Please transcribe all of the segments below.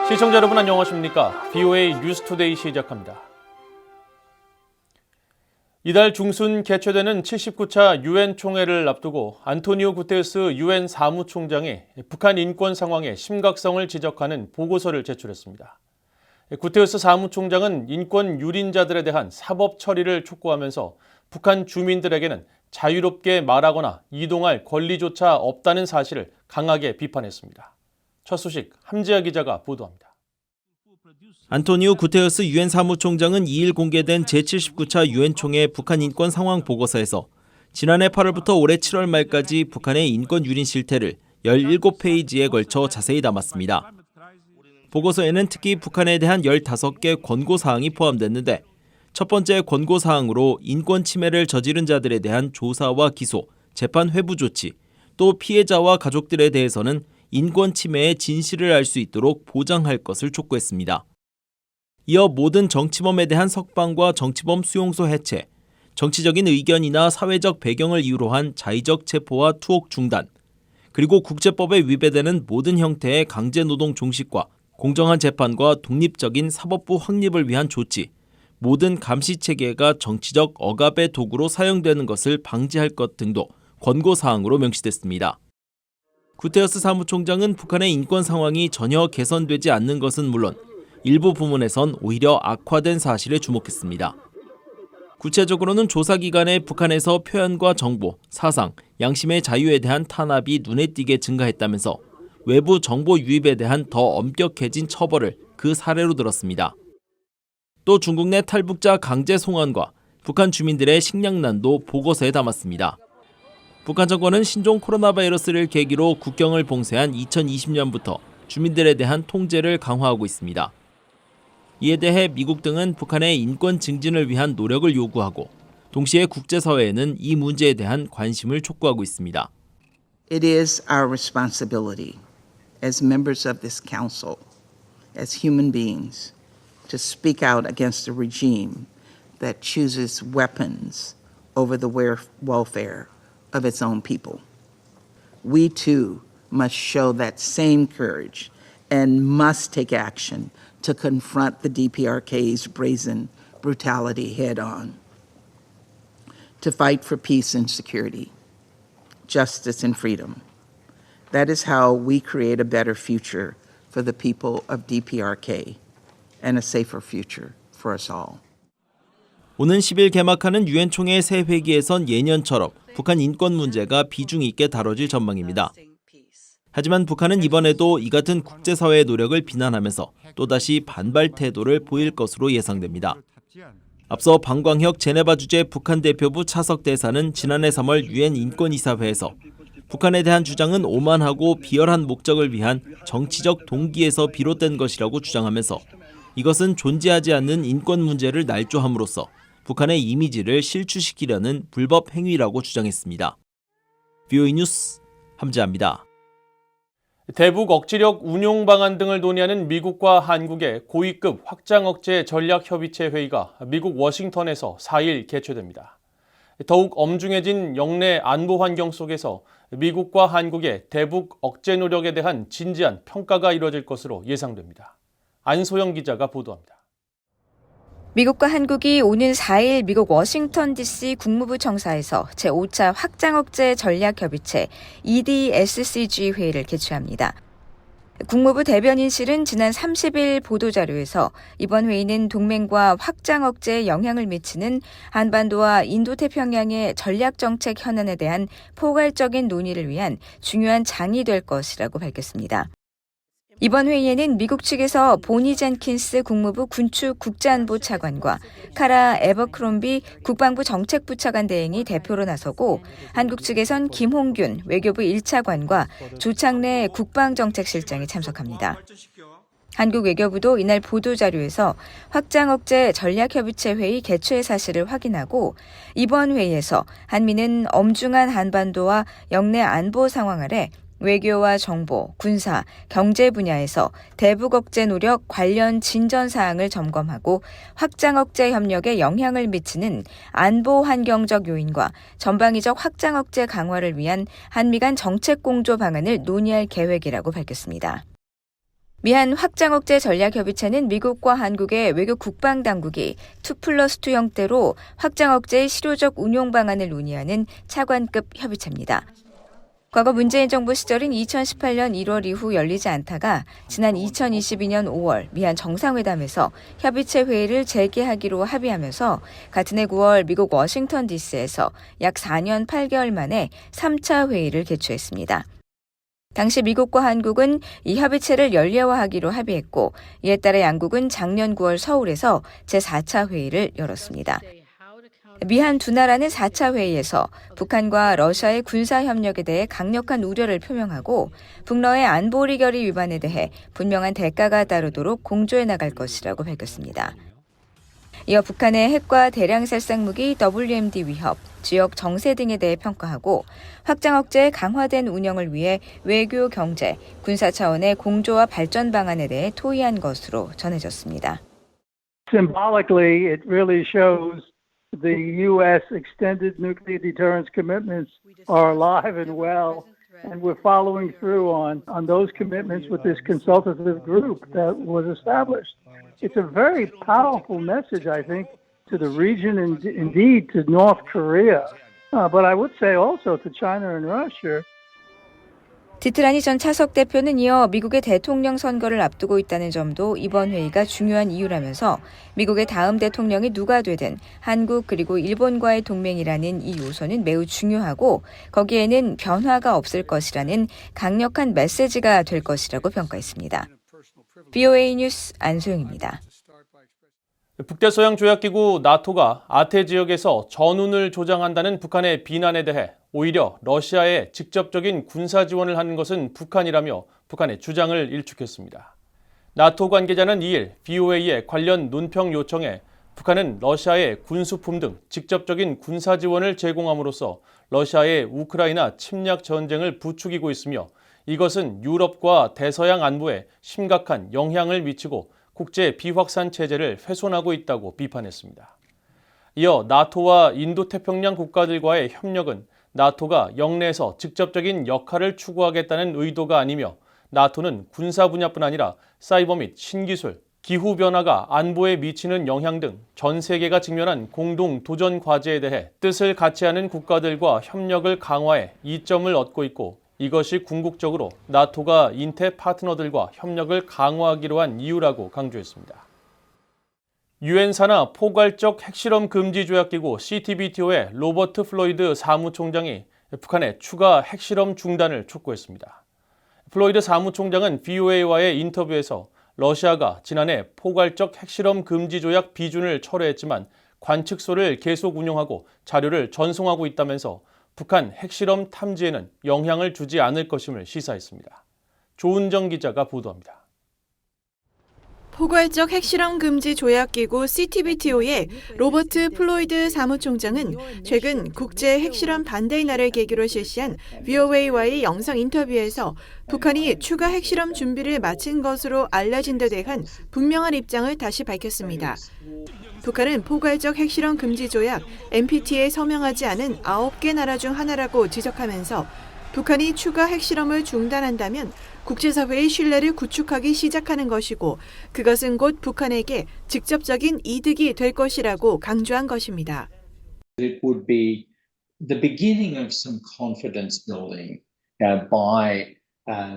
시청자 여러분 안녕하십니까? BOA 뉴스투데이 시작합니다. 이달 중순 개최되는 79차 유엔 총회를 앞두고 안토니오 구테르스 유엔 사무총장이 북한 인권 상황의 심각성을 지적하는 보고서를 제출했습니다. 구테르스 사무총장은 인권 유린자들에 대한 사법 처리를 촉구하면서 북한 주민들에게는 자유롭게 말하거나 이동할 권리조차 없다는 사실을 강하게 비판했습니다. 첫 소식 함지아 기자가 보도합니다. 안토니오 구테르스 유엔 사무총장은 2일 공개된 제79차 유엔 총회 북한 인권 상황 보고서에서 지난해 8월부터 올해 7월 말까지 북한의 인권 유린 실태를 17페이지에 걸쳐 자세히 담았습니다. 보고서에는 특히 북한에 대한 15개 권고사항이 포함됐는데 첫 번째 권고사항으로 인권 침해를 저지른 자들에 대한 조사와 기소, 재판 회부 조치, 또 피해자와 가족들에 대해서는 인권 침해의 진실을 알 수 있도록 보장할 것을 촉구했습니다. 이어 모든 정치범에 대한 석방과 정치범 수용소 해체, 정치적인 의견이나 사회적 배경을 이유로 한 자의적 체포와 투옥 중단, 그리고 국제법에 위배되는 모든 형태의 강제노동 종식과 공정한 재판과 독립적인 사법부 확립을 위한 조치, 모든 감시체계가 정치적 억압의 도구로 사용되는 것을 방지할 것 등도 권고사항으로 명시됐습니다. 구테르스 사무총장은 북한의 인권 상황이 전혀 개선되지 않는 것은 물론 일부 부문에선 오히려 악화된 사실에 주목했습니다. 구체적으로는 조사 기간에 북한에서 표현과 정보, 사상, 양심의 자유에 대한 탄압이 눈에 띄게 증가했다면서 외부 정보 유입에 대한 더 엄격해진 처벌을 그 사례로 들었습니다. 또 중국 내 탈북자 강제 송환과 북한 주민들의 식량난도 보고서에 담았습니다. 북한 정권은 신종 코로나 바이러스를 계기로 국경을 봉쇄한 2020년부터 주민들에 대한 통제를 강화하고 있습니다. 이에 대해 미국 등은 북한의 인권 증진을 위한 노력을 요구하고 동시에 국제사회에는 이 문제에 대한 관심을 촉구하고 있습니다. It is our responsibility as members of this council, as human beings, to speak out against a regime that chooses weapons over the welfare of its own people. We too must show that same courage and must take action to confront the DPRK's brazen brutality head on, to fight for peace and security, justice and freedom. That is how we create a better future for the people of DPRK and a safer future for us all. 오는 10일 개막하는 유엔 총회 새 회기에선 예년처럼 북한 인권 문제가 비중 있게 다뤄질 전망입니다. 하지만 북한은 이번에도 이 같은 국제사회의 노력을 비난하면서 또다시 반발 태도를 보일 것으로 예상됩니다. 앞서 방광혁 제네바 주재 북한 대표부 차석 대사는 지난해 3월 유엔 인권이사회에서 북한에 대한 주장은 오만하고 비열한 목적을 위한 정치적 동기에서 비롯된 것이라고 주장하면서 이것은 존재하지 않는 인권 문제를 날조함으로써 북한의 이미지를 실추시키려는 불법 행위라고 주장했습니다. BOA 뉴스 함지아입니다. 대북 억지력 운용 방안 등을 논의하는 미국과 한국의 고위급 확장 억제 전략협의체 회의가 미국 워싱턴에서 4일 개최됩니다. 더욱 엄중해진 영내 안보 환경 속에서 미국과 한국의 대북 억제 노력에 대한 진지한 평가가 이뤄질 것으로 예상됩니다. 안소영 기자가 보도합니다. 미국과 한국이 오는 4일 미국 워싱턴 DC 국무부 청사에서 제5차 확장억제 전략협의체 EDSCG 회의를 개최합니다. 국무부 대변인실은 지난 30일 보도자료에서 이번 회의는 동맹과 확장억제에 영향을 미치는 한반도와 인도태평양의 전략정책 현안에 대한 포괄적인 논의를 위한 중요한 장이 될 것이라고 밝혔습니다. 이번 회의에는 미국 측에서 보니 젠킨스 국무부 군축 국제안보 차관과 카라 에버크롬비 국방부 정책부 차관 대행이 대표로 나서고 한국 측에선 김홍균 외교부 1차관과 조창래 국방정책실장이 참석합니다. 한국 외교부도 이날 보도자료에서 확장억제 전략협의체 회의 개최 사실을 확인하고 이번 회의에서 한미는 엄중한 한반도와 영내 안보 상황 아래 외교와 정보, 군사, 경제 분야에서 대북 억제 노력 관련 진전 사항을 점검하고 확장 억제 협력에 영향을 미치는 안보 환경적 요인과 전방위적 확장 억제 강화를 위한 한미 간 정책 공조 방안을 논의할 계획이라고 밝혔습니다. 미한 확장 억제 전략 협의체는 미국과 한국의 외교 국방 당국이 2+2 형태로 확장 억제의 실효적 운용 방안을 논의하는 차관급 협의체입니다. 과거 문재인 정부 시절인 2018년 1월 이후 열리지 않다가 지난 2022년 5월 미한 정상회담에서 협의체 회의를 재개하기로 합의하면서 같은 해 9월 미국 워싱턴 DC에서 약 4년 8개월 만에 3차 회의를 개최했습니다. 당시 미국과 한국은 이 협의체를 연례화하기로 합의했고 이에 따라 양국은 작년 9월 서울에서 제4차 회의를 열었습니다. 미한 두 나라는 4차 회의에서 북한과 러시아의 군사 협력에 대해 강력한 우려를 표명하고 북러의 안보리 결의 위반에 대해 분명한 대가가 따르도록 공조해 나갈 것이라고 밝혔습니다. 이어 북한의 핵과 대량 살상무기 WMD 위협, 지역 정세 등에 대해 평가하고 확장 억제의 강화된 운영을 위해 외교, 경제, 군사 차원의 공조와 발전 방안에 대해 토의한 것으로 전해졌습니다. Symbolically, it really shows the U.S. extended nuclear deterrence commitments are alive and well, and we're following through on those commitments with this consultative group that was established. It's a very powerful message, I think, to the region and indeed to North Korea, but I would say also to China and Russia. 디트라니 전 차석 대표는 이어 미국의 대통령 선거를 앞두고 있다는 점도 이번 회의가 중요한 이유라면서 미국의 다음 대통령이 누가 되든 한국 그리고 일본과의 동맹이라는 이 요소는 매우 중요하고 거기에는 변화가 없을 것이라는 강력한 메시지가 될 것이라고 평가했습니다. BOA 뉴스 안소영입니다. 북대서양조약기구 나토가 아태 지역에서 전운을 조장한다는 북한의 비난에 대해 오히려 러시아에 직접적인 군사 지원을 하는 것은 북한이라며 북한의 주장을 일축했습니다. 나토 관계자는 2일 BOA의 관련 논평 요청에 북한은 러시아에 군수품 등 직접적인 군사 지원을 제공함으로써 러시아의 우크라이나 침략 전쟁을 부추기고 있으며 이것은 유럽과 대서양 안보에 심각한 영향을 미치고 국제 비확산 체제를 훼손하고 있다고 비판했습니다. 이어 나토와 인도태평양 국가들과의 협력은 나토가 영내에서 직접적인 역할을 추구하겠다는 의도가 아니며 나토는 군사 분야뿐 아니라 사이버 및 신기술, 기후변화가 안보에 미치는 영향 등 전 세계가 직면한 공동 도전 과제에 대해 뜻을 같이 하는 국가들과 협력을 강화해 이점을 얻고 있고 이것이 궁극적으로 나토가 인태 파트너들과 협력을 강화하기로 한 이유라고 강조했습니다. 유엔 산하 포괄적 핵실험 금지 조약기구 CTBTO의 로버트 플로이드 사무총장이 북한의 추가 핵실험 중단을 촉구했습니다. 플로이드 사무총장은 BOA와의 인터뷰에서 러시아가 지난해 포괄적 핵실험 금지 조약 비준을 철회했지만 관측소를 계속 운영하고 자료를 전송하고 있다면서 북한 핵실험 탐지에는 영향을 주지 않을 것임을 시사했습니다. 조은정 기자가 보도합니다. 포괄적 핵실험 금지 조약기구 CTBTO의 로버트 플로이드 사무총장은 최근 국제 핵실험 반대의 날을 계기로 실시한 BOA와의 영상 인터뷰에서 북한이 추가 핵실험 준비를 마친 것으로 알려진 데 대한 분명한 입장을 다시 밝혔습니다. 북한은 포괄적 핵실험 금지 조약 NPT에 서명하지 않은 9개 나라 중 하나라고 지적하면서 북한이 추가 핵실험을 중단한다면 국제사회의 신뢰를 구축하기 시작하는 것이고 그것은 곧 북한에게 직접적인 이득이 될 것이라고 강조한 것입니다. It would be the beginning of some confidence building by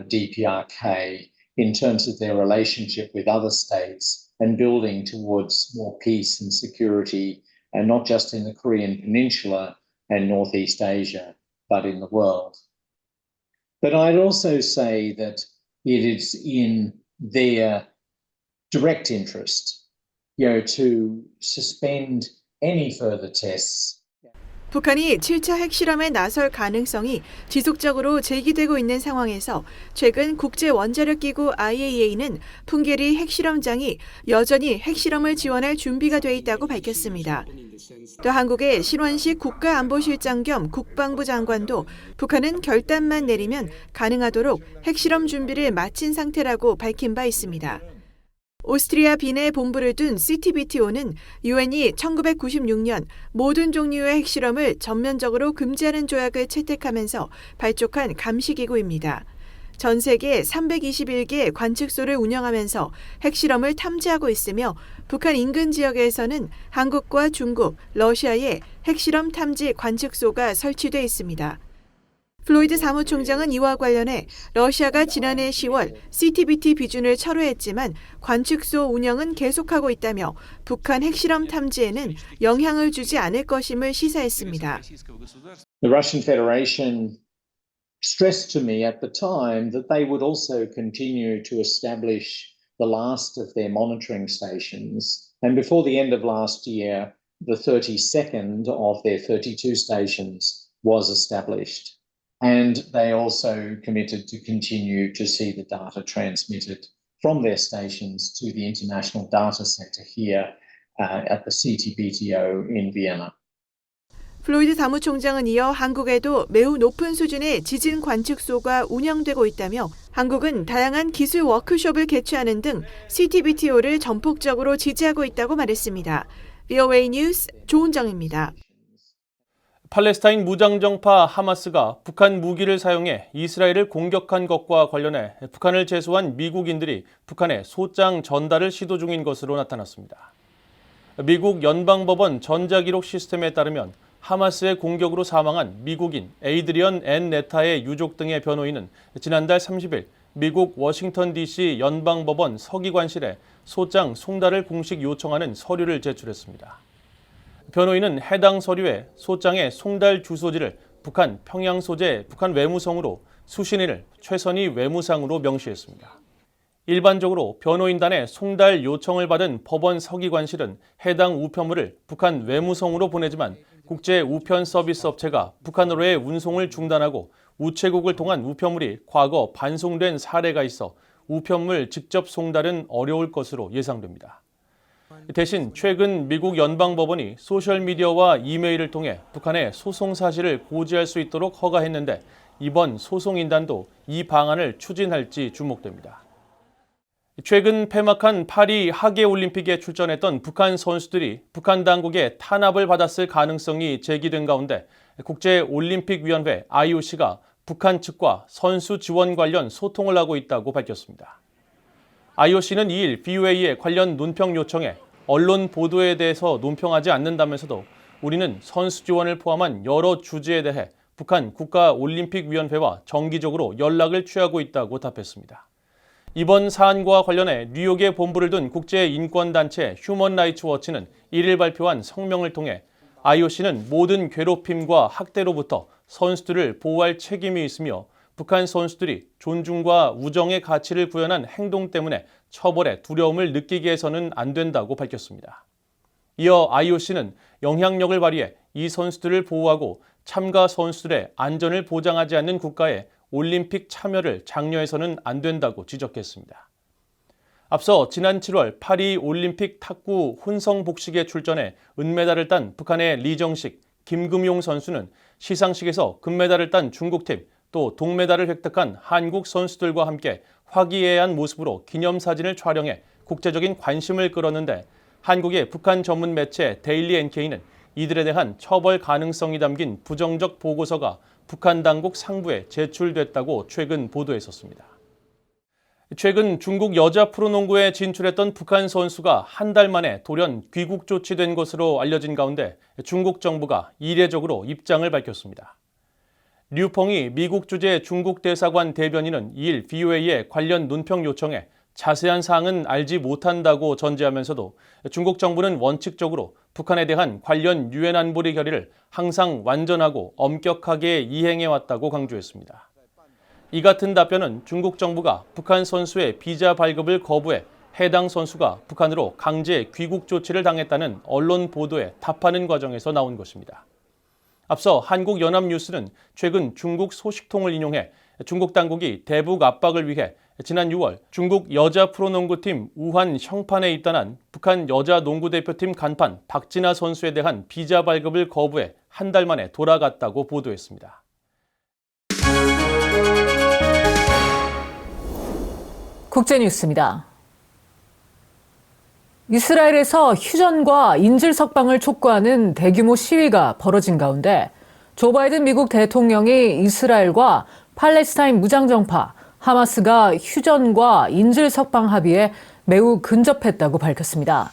DPRK in terms of their relationship with other states and building towards more peace and security, and not just in the Korean Peninsula and Northeast Asia, but in the world. But I'd also say that it is in their direct interest, to suspend any further tests. 북한이 7차 핵실험에 나설 가능성이 지속적으로 제기되고 있는 상황에서 최근 국제원자력기구 IAEA는 풍계리 핵실험장이 여전히 핵실험을 지원할 준비가 돼 있다고 밝혔습니다. 또 한국의 신원식 국가안보실장 겸 국방부 장관도 북한은 결단만 내리면 가능하도록 핵실험 준비를 마친 상태라고 밝힌 바 있습니다. 오스트리아 빈에 본부를 둔 CTBTO는 유엔이 1996년 모든 종류의 핵실험을 전면적으로 금지하는 조약을 채택하면서 발족한 감시기구입니다. 전 세계 321개 관측소를 운영하면서 핵실험을 탐지하고 있으며 북한 인근 지역에서는 한국과 중국, 러시아의 핵실험 탐지 관측소가 설치돼 있습니다. 플로이드 사무총장은 이와 관련해 러시아가 지난해 10월 CTBT 비준을 철회했지만 관측소 운영은 계속하고 있다며 북한 핵실험 탐지에는 영향을 주지 않을 것임을 시사했습니다. The Russian Federation stressed to me at the time that they would also continue to establish the last of their monitoring stations. And before the end of last year, the 32nd of their 32 stations was established. And they also committed to continue to see the data transmitted from their stations to the International Data Center here at the CTBTO in Vienna. 플로이드 사무총장은 이어 한국에도 매우 높은 수준의 지진 관측소가 운영되고 있다며 한국은 다양한 기술 워크숍을 개최하는 등 CTBTO를 전폭적으로 지지하고 있다고 말했습니다. VOA 뉴스 조은정입니다. 팔레스타인 무장정파 하마스가 북한 무기를 사용해 이스라엘을 공격한 것과 관련해 북한을 제소한 미국인들이 북한에 소장 전달을 시도 중인 것으로 나타났습니다. 미국 연방법원 전자기록 시스템에 따르면 하마스의 공격으로 사망한 미국인 에이드리언 앤 네타의 유족 등의 변호인은 지난달 30일 미국 워싱턴 DC 연방법원 서기관실에 소장 송달을 공식 요청하는 서류를 제출했습니다. 변호인은 해당 서류에 소장의 송달 주소지를 북한 평양 소재 북한 외무성으로 수신인을 최선희 외무상으로 명시했습니다. 일반적으로 변호인단의 송달 요청을 받은 법원 서기관실은 해당 우편물을 북한 외무성으로 보내지만 국제 우편 서비스 업체가 북한으로의 운송을 중단하고 우체국을 통한 우편물이 과거 반송된 사례가 있어 우편물 직접 송달은 어려울 것으로 예상됩니다. 대신 최근 미국 연방법원이 소셜미디어와 이메일을 통해 북한의 소송 사실을 고지할 수 있도록 허가했는데 이번 소송인단도 이 방안을 추진할지 주목됩니다. 최근 폐막한 파리 하계올림픽에 출전했던 북한 선수들이 북한 당국의 탄압을 받았을 가능성이 제기된 가운데 국제올림픽위원회 IOC가 북한 측과 선수 지원 관련 소통을 하고 있다고 밝혔습니다. IOC는 2일 VOA의 관련 논평 요청에 언론 보도에 대해서 논평하지 않는다면서도 우리는 선수 지원을 포함한 여러 주제에 대해 북한 국가올림픽위원회와 정기적으로 연락을 취하고 있다고 답했습니다. 이번 사안과 관련해 뉴욕에 본부를 둔 국제인권단체 휴먼 라이츠 워치는 1일 발표한 성명을 통해 IOC는 모든 괴롭힘과 학대로부터 선수들을 보호할 책임이 있으며 북한 선수들이 존중과 우정의 가치를 구현한 행동 때문에 처벌에 두려움을 느끼게 해서는 안 된다고 밝혔습니다. 이어 IOC는 영향력을 발휘해 이 선수들을 보호하고 참가 선수들의 안전을 보장하지 않는 국가에 올림픽 참여를 장려해서는 안 된다고 지적했습니다. 앞서 지난 7월 파리 올림픽 탁구 혼성 복식에 출전해 은메달을 딴 북한의 리정식, 김금용 선수는 시상식에서 금메달을 딴 중국팀, 또 동메달을 획득한 한국 선수들과 함께 화기애애한 모습으로 기념사진을 촬영해 국제적인 관심을 끌었는데 한국의 북한 전문 매체 데일리 NK는 이들에 대한 처벌 가능성이 담긴 부정적 보고서가 북한 당국 상부에 제출됐다고 최근 보도했었습니다. 최근 중국 여자 프로농구에 진출했던 북한 선수가 한 달 만에 돌연 귀국 조치된 것으로 알려진 가운데 중국 정부가 이례적으로 입장을 밝혔습니다. 류펑이 미국 주재 중국 대사관 대변인은 2일 VOA의 관련 논평 요청에 자세한 사항은 알지 못한다고 전제하면서도 중국 정부는 원칙적으로 북한에 대한 관련 유엔 안보리 결의를 항상 완전하고 엄격하게 이행해왔다고 강조했습니다. 이 같은 답변은 중국 정부가 북한 선수의 비자 발급을 거부해 해당 선수가 북한으로 강제 귀국 조치를 당했다는 언론 보도에 답하는 과정에서 나온 것입니다. 앞서 한국연합뉴스는 최근 중국 소식통을 인용해 중국 당국이 대북 압박을 위해 지난 6월 중국 여자 프로농구팀 우한 형판에 입단한 북한 여자 농구대표팀 간판 박진아 선수에 대한 비자 발급을 거부해 한 달 만에 돌아갔다고 보도했습니다. 국제뉴스입니다. 이스라엘에서 휴전과 인질 석방을 촉구하는 대규모 시위가 벌어진 가운데 조 바이든 미국 대통령이 이스라엘과 팔레스타인 무장정파 하마스가 휴전과 인질 석방 합의에 매우 근접했다고 밝혔습니다.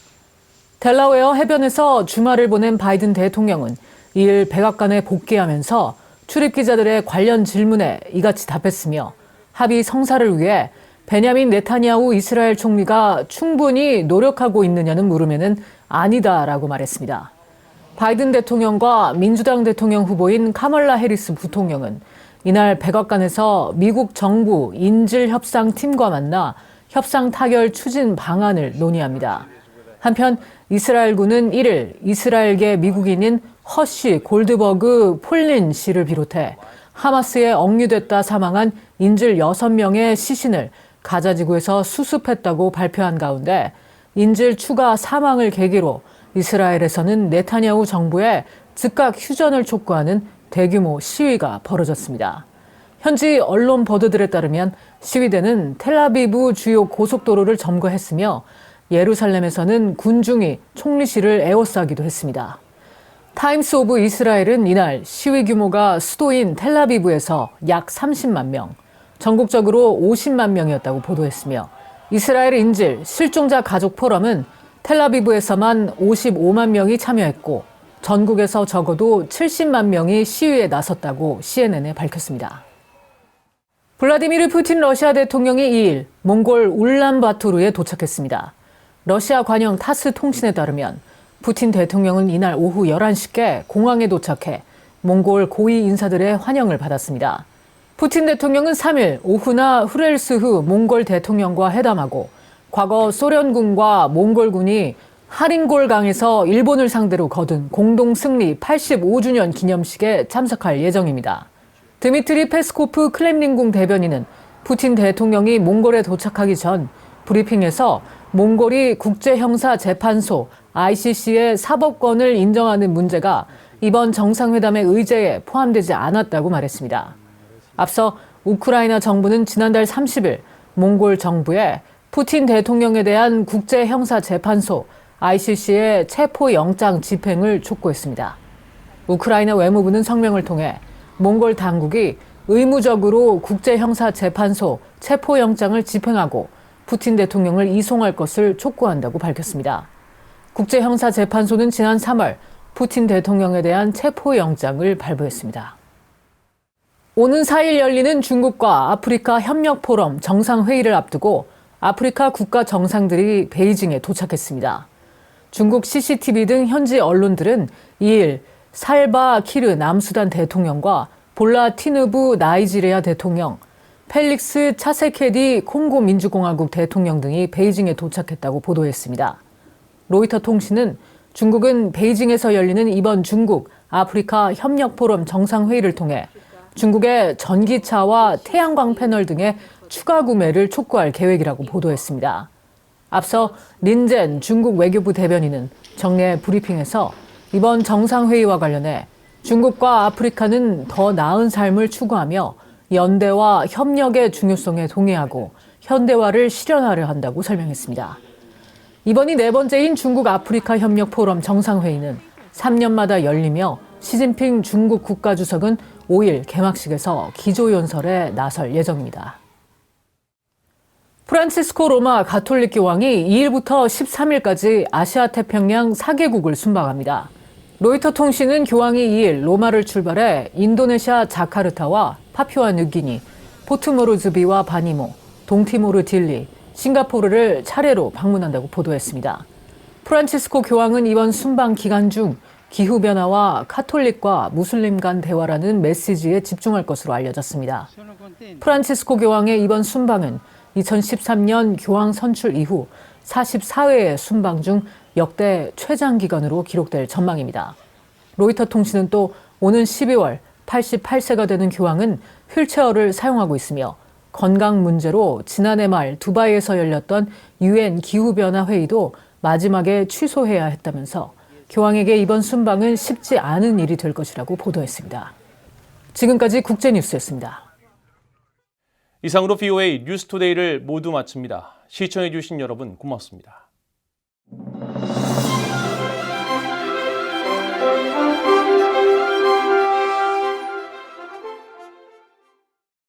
델라웨어 해변에서 주말을 보낸 바이든 대통령은 이일 백악관에 복귀하면서 출입기자들의 관련 질문에 이같이 답했으며 합의 성사를 위해 베냐민 네타냐후 이스라엘 총리가 충분히 노력하고 있느냐는 물으면은 아니다라고 말했습니다. 바이든 대통령과 민주당 대통령 후보인 카멀라 해리스 부통령은 이날 백악관에서 미국 정부 인질협상팀과 만나 협상 타결 추진 방안을 논의합니다. 한편 이스라엘군은 1일 이스라엘계 미국인인 허쉬 골드버그 폴린 씨를 비롯해 하마스에 억류됐다 사망한 인질 6명의 시신을 가자지구에서 수습했다고 발표한 가운데 인질 추가 사망을 계기로 이스라엘에서는 네타냐후 정부의 즉각 휴전을 촉구하는 대규모 시위가 벌어졌습니다. 현지 언론 보도들에 따르면 시위대는 텔아비브 주요 고속도로를 점거했으며 예루살렘에서는 군중이 총리실을 에워싸기도 했습니다. 타임스 오브 이스라엘은 이날 시위 규모가 수도인 텔아비브에서 약 30만 명, 전국적으로 50만 명이었다고 보도했으며 이스라엘 인질 실종자 가족 포럼은 텔아비브에서만 55만 명이 참여했고 전국에서 적어도 70만 명이 시위에 나섰다고 CNN에 밝혔습니다. 블라디미르 푸틴 러시아 대통령이 2일 몽골 울란바토르에 도착했습니다. 러시아 관영 타스 통신에 따르면 푸틴 대통령은 이날 오후 11시께 공항에 도착해 몽골 고위 인사들의 환영을 받았습니다. 푸틴 대통령은 3일 오후나 후렐스후 몽골 대통령과 회담하고 과거 소련군과 몽골군이 하린골강에서 일본을 상대로 거둔 공동 승리 85주년 기념식에 참석할 예정입니다. 드미트리 페스코프 크렘린궁 대변인은 푸틴 대통령이 몽골에 도착하기 전 브리핑에서 몽골이 국제형사재판소 ICC의 사법권을 인정하는 문제가 이번 정상회담의 의제에 포함되지 않았다고 말했습니다. 앞서 우크라이나 정부는 지난달 30일 몽골 정부에 푸틴 대통령에 대한 국제형사재판소 ICC의 체포영장 집행을 촉구했습니다. 우크라이나 외무부는 성명을 통해 몽골 당국이 의무적으로 국제형사재판소 체포영장을 집행하고 푸틴 대통령을 이송할 것을 촉구한다고 밝혔습니다. 국제형사재판소는 지난 3월 푸틴 대통령에 대한 체포영장을 발부했습니다. 오는 4일 열리는 중국과 아프리카 협력포럼 정상회의를 앞두고 아프리카 국가 정상들이 베이징에 도착했습니다. 중국 CCTV 등 현지 언론들은 2일 살바 키르 남수단 대통령과 볼라 티누부 나이지리아 대통령, 펠릭스 차세케디 콩고 민주공화국 대통령 등이 베이징에 도착했다고 보도했습니다. 로이터 통신은 중국은 베이징에서 열리는 이번 중국 아프리카 협력포럼 정상회의를 통해 중국의 전기차와 태양광 패널 등의 추가 구매를 촉구할 계획이라고 보도했습니다. 앞서 린젠 중국 외교부 대변인은 정례 브리핑에서 이번 정상회의와 관련해 중국과 아프리카는 더 나은 삶을 추구하며 연대와 협력의 중요성에 동의하고 현대화를 실현하려 한다고 설명했습니다. 이번이 네 번째인 중국 아프리카 협력 포럼 정상회의는 3년마다 열리며 시진핑 중국 국가주석은 5일 개막식에서 기조연설에 나설 예정입니다. 프란치스코 로마 가톨릭 교황이 2일부터 13일까지 아시아 태평양 4개국을 순방합니다. 로이터 통신은 교황이 2일 로마를 출발해 인도네시아 자카르타와 파푸아 뉴기니, 포트모르즈비와 바니모, 동티모르 딜리, 싱가포르를 차례로 방문한다고 보도했습니다. 프란치스코 교황은 이번 순방 기간 중 기후변화와 카톨릭과 무슬림 간 대화라는 메시지에 집중할 것으로 알려졌습니다. 프란치스코 교황의 이번 순방은 2013년 교황 선출 이후 44회의 순방 중 역대 최장 기간으로 기록될 전망입니다. 로이터 통신은 또 오는 12월 88세가 되는 교황은 휠체어를 사용하고 있으며 건강 문제로 지난해 말 두바이에서 열렸던 UN 기후변화 회의도 마지막에 취소해야 했다면서 교황에게 이번 순방은 쉽지 않은 일이 될 것이라고 보도했습니다. 지금까지 국제뉴스였습니다. 이상으로 VOA 뉴스투데이를 모두 마칩니다. 시청해주신 여러분 고맙습니다.